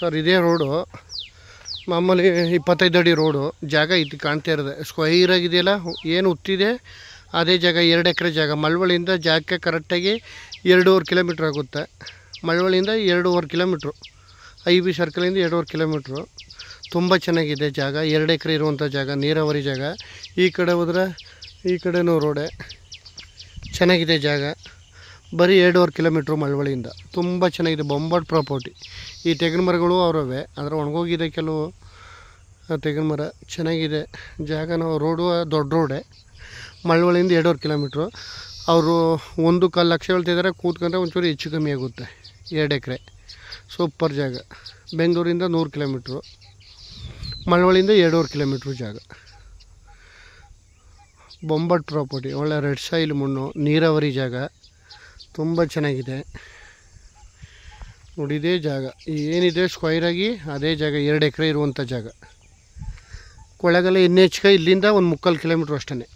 Sir ಇದೇ road ಮಾಮೂಲಿ 25 ಅಡಿ ರೋಡು. ಜಾಗ ಇದು ಕಾಣ್ತಾ ಇರೋದೆ ಸ್ಕ್ವೈರ್ ಆಗಿದೆಯಲ್ಲ, ಏನು ಉತ್ತಿದೆ ಅದೇ ಜಾಗ. 2 ಎಕರೆ ಜಾಗ. ಮಳವಳ್ಳಿಯಿಂದ ಜಾಗಕ್ಕೆ ಕರೆಕ್ಟಾಗಿ 2.5 ಕಿಲೋಮೀಟ್ರ್ ಆಗುತ್ತೆ. ಮಳವಳ್ಳಿಯಿಂದ 2.5 ಕಿಲೋಮೀಟ್ರು, IB ಸರ್ಕಲಿಂದ 2.5 ಕಿಲೋಮೀಟ್ರು. ತುಂಬ ಚೆನ್ನಾಗಿದೆ ಜಾಗ. 2 ಎಕರೆ ಇರುವಂಥ ಜಾಗ, ನೀರಾವರಿ ಜಾಗ. ಈ ಕಡೆ ಹೋದ್ರೆ ಈ ಕಡೆನೂ ರೋಡೆ ಚೆನ್ನಾಗಿದೆ ಜಾಗ. ಬರೀ 2.5 ಕಿಲೋಮೀಟ್ರು ಮಳವಳ್ಳಿಯಿಂದ. ತುಂಬ ಚೆನ್ನಾಗಿದೆ, ಬೊಂಬಾಟ್ ಪ್ರಾಪರ್ಟಿ. ಈ ತೆಂಗಿನ ಮರಗಳು ಅವರವೇ, ಆದರೆ ಒಣಗೋಗಿದೆ ಕೆಲವು ತೆಂಗಿನ ಮರ. ಚೆನ್ನಾಗಿದೆ ಜಾಗ. ರೋಡು ದೊಡ್ಡ ರೋಡೆ. ಮಳವಳ್ಳಿಯಿಂದ 2.5 ಕಿಲೋಮೀಟ್ರು. ಅವರು 1.25 ಲಕ್ಷ ಹೇಳ್ತಿದ್ದಾರೆ. ಕೂತ್ಕೊಂಡ್ರೆ ಒಂಚೂರು ಹೆಚ್ಚು ಕಮ್ಮಿ ಆಗುತ್ತೆ. 2 ಎಕರೆ ಸೂಪರ್ ಜಾಗ. ಬೆಂಗಳೂರಿಂದ 100 ಕಿಲೋಮೀಟ್ರು, ಮಳವಳ್ಳಿಯಿಂದ 2.5 ಕಿಲೋಮೀಟ್ರು ಜಾಗ. ಬೊಂಬಾಟ್ ಪ್ರಾಪರ್ಟಿ. ಒಳ್ಳೆ ರೆಡ್ ಸಾಯಿಲ್ ಮಣ್ಣು, ನೀರಾವರಿ ಜಾಗ. ತುಂಬ ಚೆನ್ನಾಗಿದೆ ನೋಡಿ. ಇದೇ ಜಾಗ ಏನಿದೆ ಸ್ಕ್ವೈರಾಗಿ ಅದೇ ಜಾಗ. 2 ಎಕರೆ ಇರುವಂಥ ಜಾಗ. ಕೊಳ್ಳೇಗಾಲ NH ಇಲ್ಲಿಂದ ಒಂದು 3/4 ಕಿಲೋಮೀಟ್ರ್ ಅಷ್ಟೇ.